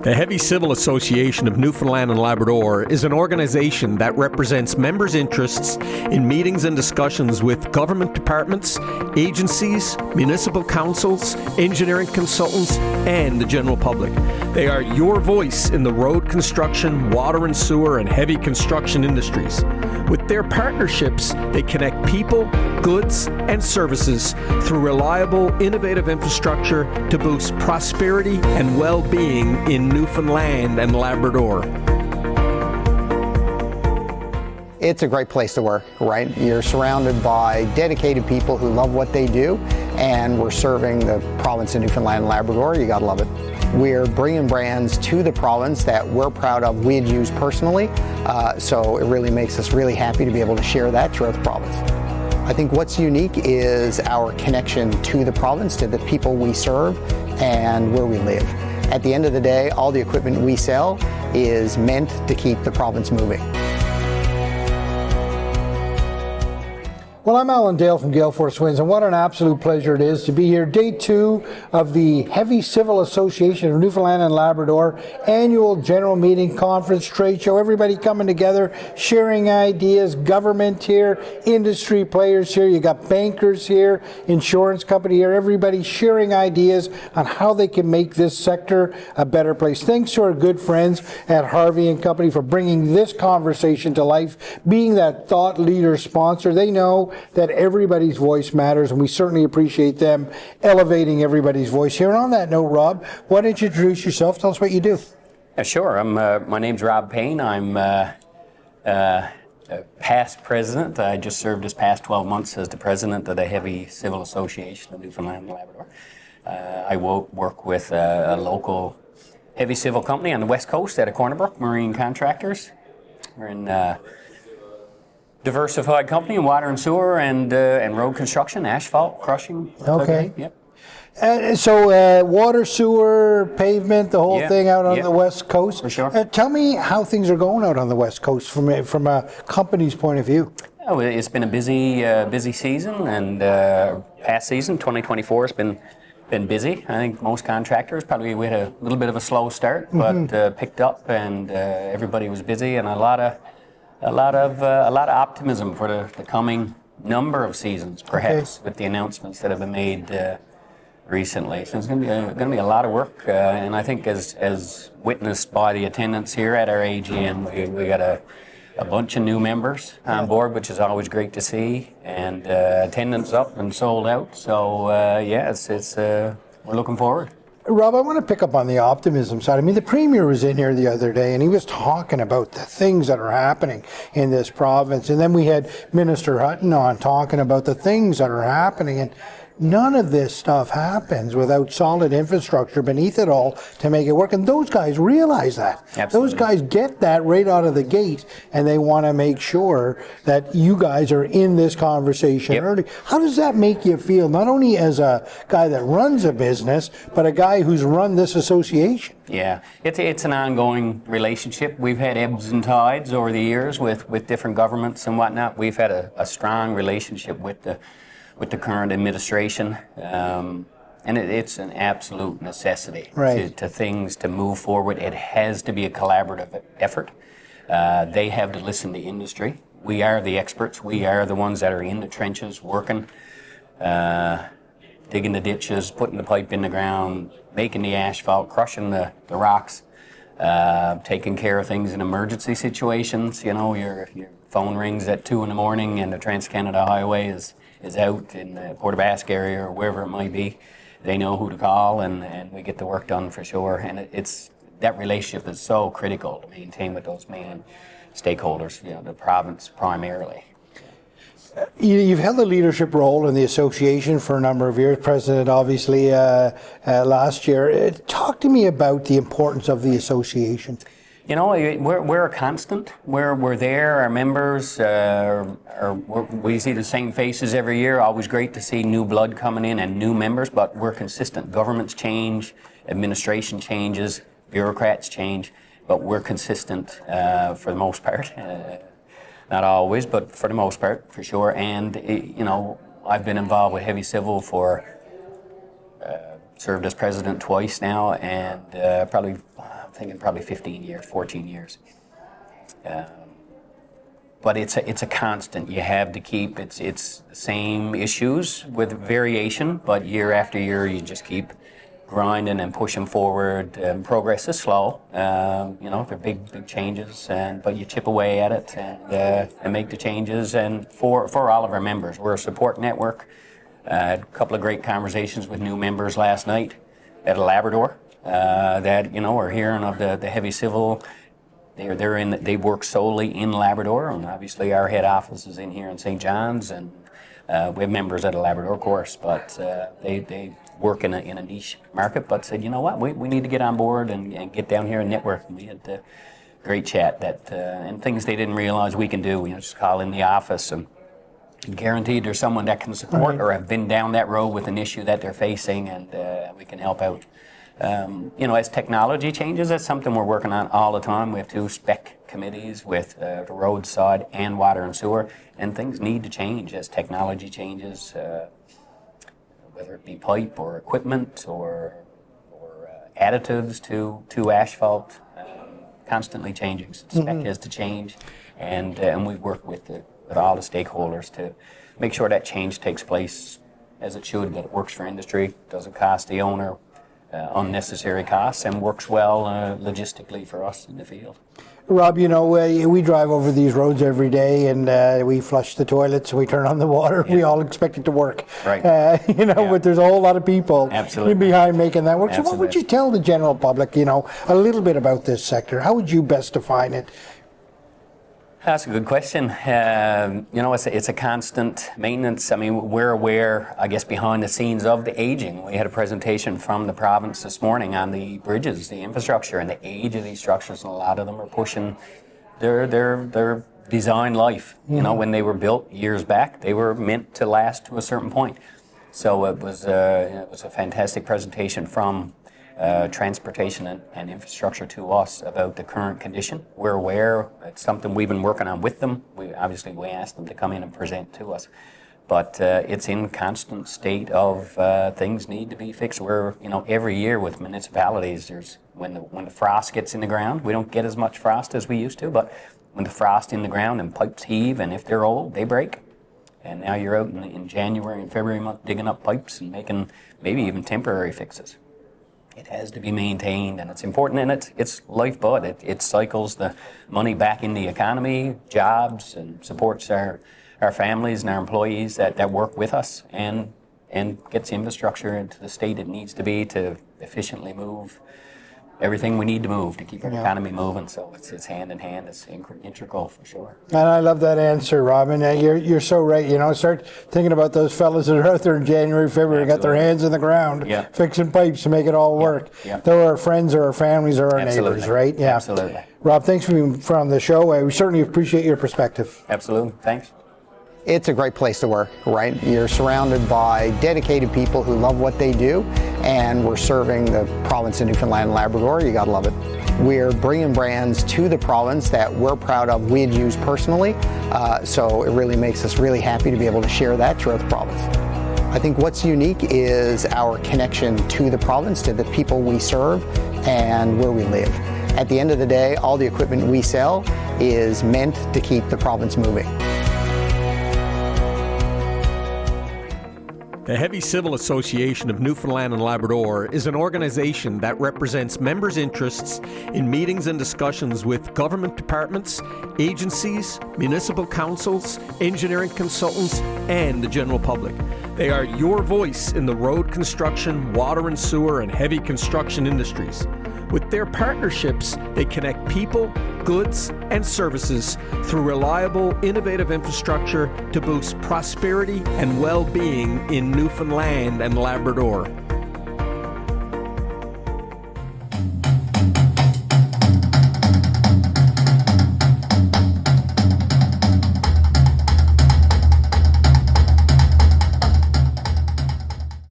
The Heavy Civil Association of Newfoundland and Labrador is an organization that represents members' interests in meetings and discussions with government departments, agencies, municipal councils, engineering consultants, and the general public. They are your voice in the road construction, water and sewer, and heavy construction industries. With their partnerships, they connect people, goods, and services through reliable, innovative infrastructure to boost prosperity and well-being in Newfoundland and Labrador. It's a great place to work, right? You're surrounded by dedicated people who love what they do, and we're serving the province of Newfoundland and Labrador. You gotta love it. We're bringing brands to the province that we're proud of, we'd use personally, so it really makes us really happy to be able to share that throughout the province. I think what's unique is our connection to the province, to the people we serve, and where we live. At the end of the day, all the equipment we sell is meant to keep the province moving. Well, I'm Alan Dale from Gale Force Winds, and what an absolute pleasure it is to be here. Day 2 of the Heavy Civil Association of Newfoundland and Labrador annual general meeting, conference, trade show. Everybody coming together, sharing ideas, government here, industry players here. You got bankers here, insurance company here, everybody sharing ideas on how they can make this sector a better place. Thanks to our good friends at Harvey and Company for bringing this conversation to life, being that thought leader sponsor. They know that everybody's voice matters, and we certainly appreciate them elevating everybody's voice here. And on that note, Rob, why don't you introduce yourself? Tell us what you do. Sure. My name's Rob Payne. I'm past president. I just served this past 12 months as the president of the Heavy Civil Association of Newfoundland and Labrador. I work with a local heavy civil company on the west coast out of Cornerbrook, Marine Contractors. We're in diversified company in water and sewer and road construction, asphalt, crushing. Okay. Yep. So water, sewer, pavement, the whole thing out on the west coast. For sure. Tell me how things are going out on the west coast from a company's point of view. Oh, it's been a busy season, and past season 2024 has been busy. I think most contractors probably we had a little bit of a slow start, but picked up, and everybody was busy, and a lot of optimism for the coming number of seasons, perhaps, with the announcements that have been made recently. So it's going to be a lot of work, and I think as witnessed by the attendance here at our AGM, we got a bunch of new members on board, which is always great to see, and attendance up and sold out. So we're looking forward. Rob, I want to pick up on the optimism side. I mean, the Premier was in here the other day, and he was talking about the things that are happening in this province. And then we had Minister Hutton on talking about the things that are happening. And none of this stuff happens without solid infrastructure beneath it all to make it work. And those guys realize that. Absolutely. Those guys get that right out of the gate, and they want to make sure that you guys are in this conversation early. How does that make you feel, not only as a guy that runs a business, but a guy who's run this association? Yeah, it's an ongoing relationship. We've had ebbs and tides over the years with different governments and whatnot. We've had a strong relationship with the current administration, and it's an absolute necessity to things to move forward. It has to be a collaborative effort. They have to listen to industry. We are the experts. We are the ones that are in the trenches working, digging the ditches, putting the pipe in the ground, making the asphalt, crushing the rocks, taking care of things in emergency situations. You know, your phone rings at 2 a.m. and the Trans-Canada Highway is out in the Port of Basque area or wherever it might be. They know who to call, and we get the work done for sure. And it's that relationship is so critical to maintain with those main stakeholders, the province primarily. You've held a leadership role in the association for a number of years, President, obviously, last year. Talk to me about the importance of the association. You know, we're a constant. We're there. Our members, we see the same faces every year. Always great to see new blood coming in and new members, but we're consistent. Governments change, administration changes, bureaucrats change, but we're consistent for the most part. Not always, but for the most part, for sure. And I've been involved with Heavy Civil for served as president twice now, and I'm thinking probably 15 years, 14 years. But it's a constant. You have to keep, it's the same issues with variation, but year after year you just keep grinding and pushing forward. Progress is slow, they're big changes, but you chip away at it and make the changes. And for all of our members, we're a support network. Had a couple of great conversations with new members last night at Labrador that are hearing of the heavy civil. They work solely in Labrador, and obviously our head office is in here in St. John's, and we have members at a Labrador course, but they work in a niche market, but said, you know what, we need to get on board and get down here and network. And we had a great chat and things they didn't realize we can do. Just call in the office and guaranteed there's someone that can support or have been down that road with an issue that they're facing, and we can help out. As technology changes, that's something we're working on all the time. We have 2 spec committees with the roadside and water and sewer, and things need to change as technology changes, whether it be pipe or equipment or additives to asphalt, constantly changing. Spec has to change, and we work with all the stakeholders to make sure that change takes place as it should, that it works for industry, doesn't cost the owner unnecessary costs, and works well logistically for us in the field. Rob, we drive over these roads every day, and we flush the toilets, we turn on the water, we all expect it to work. Right. But there's a whole lot of people behind making that work. So what would you tell the general public, a little bit about this sector? How would you best define it? That's a good question. It's a constant maintenance. I mean, we're aware, I guess, behind the scenes of the aging. We had a presentation from the province this morning on the bridges, the infrastructure, and the age of these structures. And a lot of them are pushing their design life. When they were built years back, they were meant to last to a certain point. So it was a fantastic presentation from transportation and infrastructure to us about the current condition. We're aware. It's something we've been working on with them. We asked them to come in and present to us, but it's in constant state of things need to be fixed. We're every year with municipalities, there's when the frost gets in the ground, we don't get as much frost as we used to, but when the frost in the ground and pipes heave, and if they're old, they break. And now you're out in January and February month digging up pipes and making maybe even temporary fixes. It has to be maintained, and it's important, and it's lifeblood. It cycles the money back in the economy, jobs, and supports our families and our employees that work with us, and gets infrastructure into the state it needs to be to efficiently move everything we need to move to keep our economy moving. So it's hand in hand. It's integral for sure. And I love that answer, Robin. You're so right. Start thinking about those fellas that are out there in January, February, got their hands in the ground, fixing pipes to make it all work. They're our friends or our families or our neighbors, right? Yeah. Absolutely. Rob, thanks for being on the show. We certainly appreciate your perspective. Absolutely. Thanks. It's a great place to work, right? You're surrounded by dedicated people who love what they do, and we're serving the province of Newfoundland and Labrador. You gotta love it. We're bringing brands to the province that we're proud of, we had used personally, so it really makes us really happy to be able to share that throughout the province. I think what's unique is our connection to the province, to the people we serve, and where we live. At the end of the day, all the equipment we sell is meant to keep the province moving. The Heavy Civil Association of Newfoundland and Labrador is an organization that represents members' interests in meetings and discussions with government departments, agencies, municipal councils, engineering consultants, and the general public. They are your voice in the road construction, water and sewer, and heavy construction industries. With their partnerships, they connect people, goods, and services through reliable, innovative infrastructure to boost prosperity and well-being in Newfoundland and Labrador.